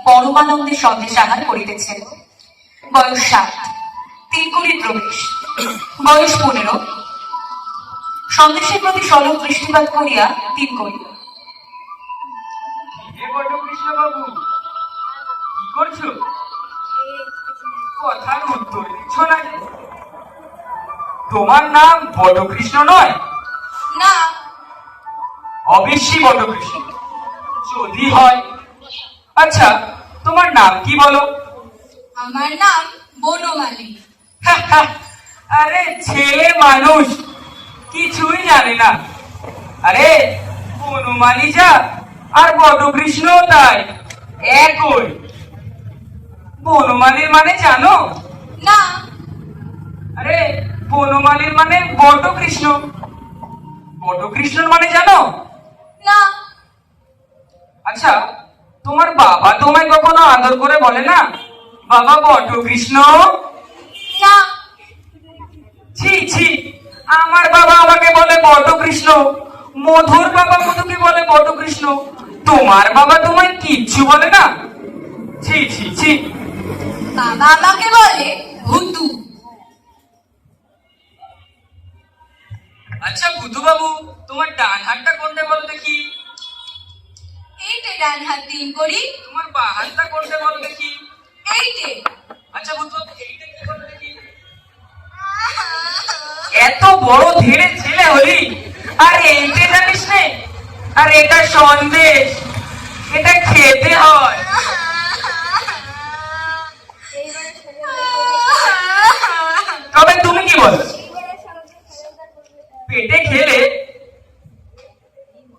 পরমানন্দে সন্দেশ আহার করিতেছেন। বয়স 7, তিনকুড়ি প্রবেশ। বয়স 15। সন্দেশের প্রতি সলভ দৃষ্টিপাত করিয়া তিন করিল, কৃষ্ণবাবু কি করছো? কথার উত্তর দিচ্ছ না। তোমার নাম বটকৃষ্ণ নয়? না। অবশ্যই বটকৃষ্ণ যদি হয়। আচ্ছা, তোমার নাম কি বলো? আমার নাম বনমালী। আরে ছেলে মানুষ কিছুই জানে না। আরে বনমালী যা আর বটকৃষ্ণ তাই একই। বনমালীর মানে জানো? না। আরে বনমালীর মানে বটকৃষ্ণ, বটকৃষ্ণর মানে জানো? না। আচ্ছা, তোমার বাবা তোমায় কখনো আদর করে বলে না বাবা বটকৃষ্ণ? না। ছি ছি, আমার বাবা আমাকে বলে বটকৃষ্ণ, মধুর বাবা মধুকে বলে বটকৃষ্ণ, তোমার বাবা তোমায় কিচ্ছু বলে না? ছি ছি ছি। বাবা আমাকে বলে ভুতু। আচ্ছা ভুতু বাবু, তোমার ডান হাতটা কোনটা বলো দেখি? এইটে ডান হাত তিন করি। তোমার বাঁ হাতটা কোনটা বলো দেখি? এইটে। আচ্ছা ভুতু বাবু, এইটা কি বলো দেখি? এত বড় ধীরে ছেলে হলি আর এইটা জানিস নে? আর এটা সন্দেশ, এটা খেতে হয়। তবে তুমি কি বলো, পেটে খেলে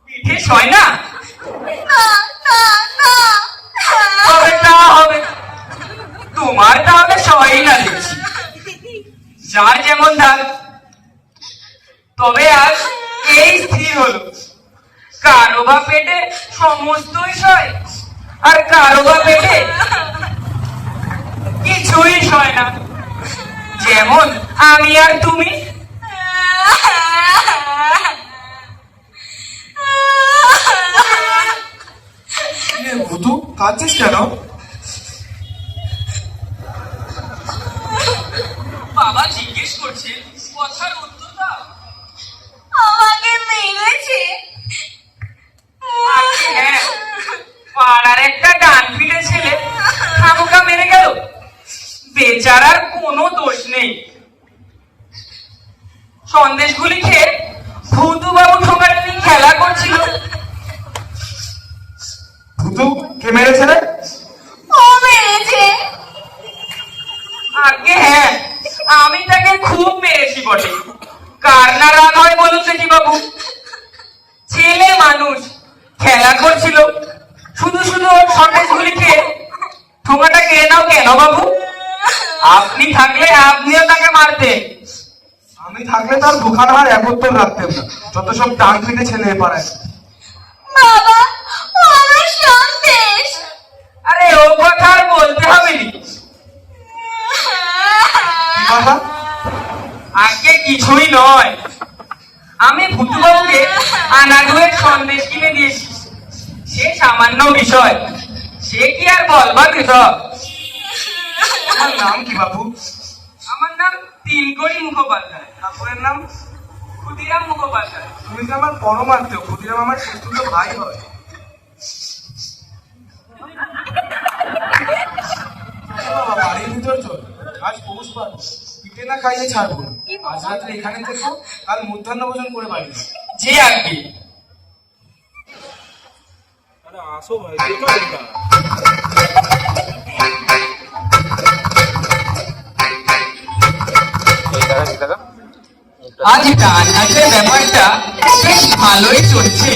পিঠে সয় না? তবে তা হবে, তোমার তাহলে সয়ই না দেখছি। যার যেমন ধান। তবে আজ এই স্থির হলো, কারো বা পেটে সমস্তই সয় আর কারো বা পেটে কিছুই সয় না, যেমন আমি আর তুমি। ভুতু কাঁদছিস কেন? বাবা জিজ্ঞেস করছে, কথার উত্তর দাও। আমাকে মেরেছে। হ্যাঁ, পাড়ার একটা ডান পিটে ছেলে খামোখা মেরে গেল, বেচারার কোনো দোষ নেই। সন্দেশগুলি খেয়ে ভুতু বাবু ঠোকাটি খেলা করছিল। ভুতু কে মেরেছে রে? ও মেরেছে। আগে হ্যাঁ, আমি তাকে খুব মেরেছি বটে। কার না রাগ হয় বলুন দেখি বাবু? ছেলে মানুষ খেলা করছিল, শুধু শুধু ওর সন্দেশগুলি খেয়ে ঠোঙাটা কেড়ে নাও কেন বাবু? আপনি থাকলে আপনিও তাকে মারতেন। আমি থাকলে তার দোকান আর একত্তর রাখতেন না, যত সব ডান পিটে ছেলে পাড়ায়। বাবা, ও আমার সন্দেশ। আরে ও কথা আর বলতে হবে নি। বাবা আগে কিছুই নয়, আমি ভুতু বাবুকে আনাড়ুয়ের সন্দেশ কিনে দিয়েছি, সে সামান্য বিষয়, সে কি আর বলবার বিষয়? তোমার নাম কি বাবু? আমার নাম তিনকড়ি মুখোপাধ্যায়। ঠাকুরের নাম? ক্ষুদিরাম মুখোপাধ্যায়। তুমি তো আমার পরমাত্মীয়, ক্ষুদিরাম আমার শেষুতো ভাই হয়। বাবা বাড়ির ভিতর চল, আজ পৌষ পার্বণ, পিঠে না খাইয়ে ছাড়বো না। আজ রাত্রে এখানে থেকো, কাল মধ্যাহ্ন ভোজন করে বাড়ি যাবো। জি আজ্ঞে। আসো ভাই, দেখো এটা। আজ ডান হাতের ব্যাপারটা বেশ ভালোই চলছে।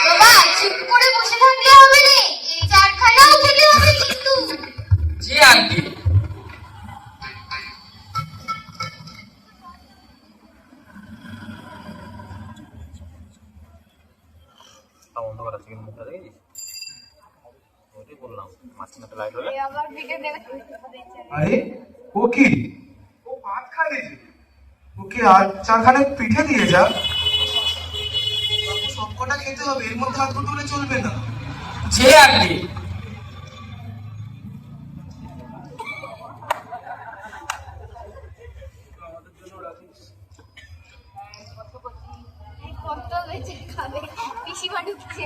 বাবা, চুপ করে বসে থাকলে হবে না, এই চারখানাও খেতে হবে কিন্তু। জি আজ্ঞে। আরে ও কি? ও ওকে আর চারখানে পিঠে দিয়ে যা। সবকটা খেতে হবে, এর মধ্যে হাত তুলে চলবে না। যে আগে কত বেঁচে খাবে পিসিমা ঢুকছে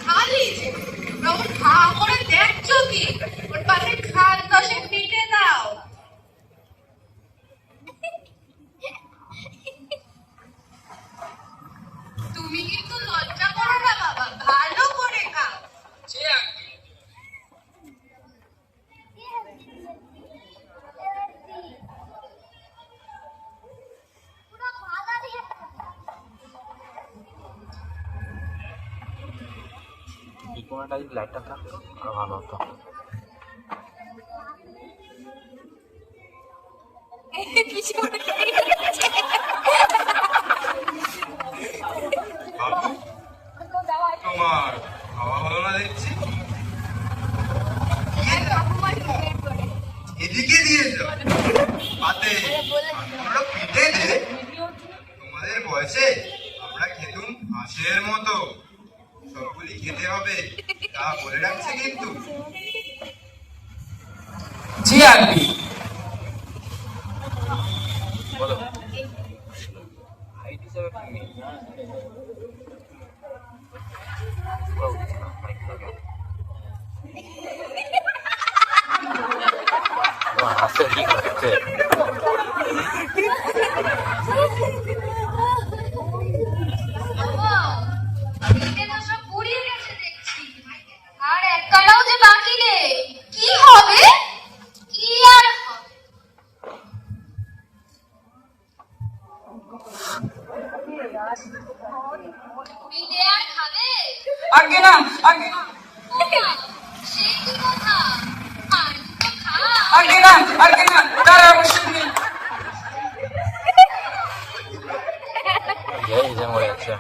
খালি ওর খা করে দেখছো কি ওর পাশে খাল দশে পিটে দাও তুমি কিন্তু লজ্জা করো না বাবা ভালো করে খাও যে আগে এই কোণাটা যদি লাইটটা থাকতো আরো ভালো হতো। তোমার খাওয়া হলো না দেখছি, এদিকে দিয়ে যাও পাতে আমরা পিঠে দে। তোমাদের বয়সে আমরা খেতুম হাঁসের মতো, সবগুলি খেতে হবে তা বলে রাখছে কিন্তু। যে আগে বলো হাইট হিসাবে তুমি হাসতে ঠিক লাগছে। আর একটাও যে বাকি নেই কি হবে কি আর হবে পিঠে আর খাবে আগে না আগে না সে কি কথা আর তো খা আগে না আগে না, তার আবশ্যক নেই। এই যে মরে যাচ্ছে।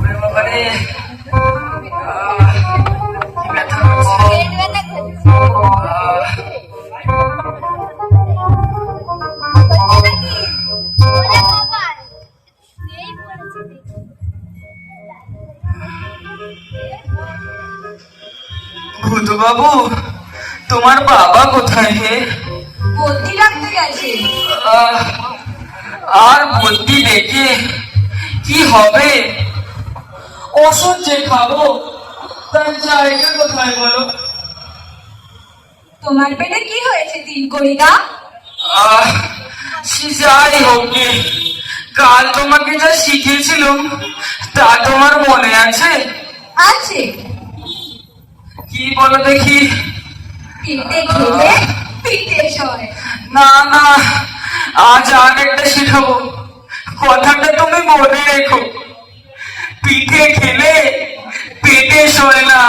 ওরে বাবা রে, কি ব্যথা করছে। পেট ব্যথা করছে নাকি ওরে কপাল এই পড়েছে দেখি ভূতু বাবু, তোমার বাবা কোথায় হে? বদ্যি রাখতে গেছে। আহ, আর বদ্যি দেখে কি হবে? ওষুধ যে খাবো তার জায়গা কোথায় বলো? তোমার পেটে কি হয়েছে তিন কড়িদা? সে যাই হোক গে, কাল তোমাকে যা শিখিয়েছিলাম তা তোমার মনে আছে? আছে। কি বলো দেখি? পিঠে খেলে পিঠে সয়। না না, আজ আর একটা শিখাবো, কথাটা তুমি মনে রেখো। পিঠে খেলে পেটে সয় না।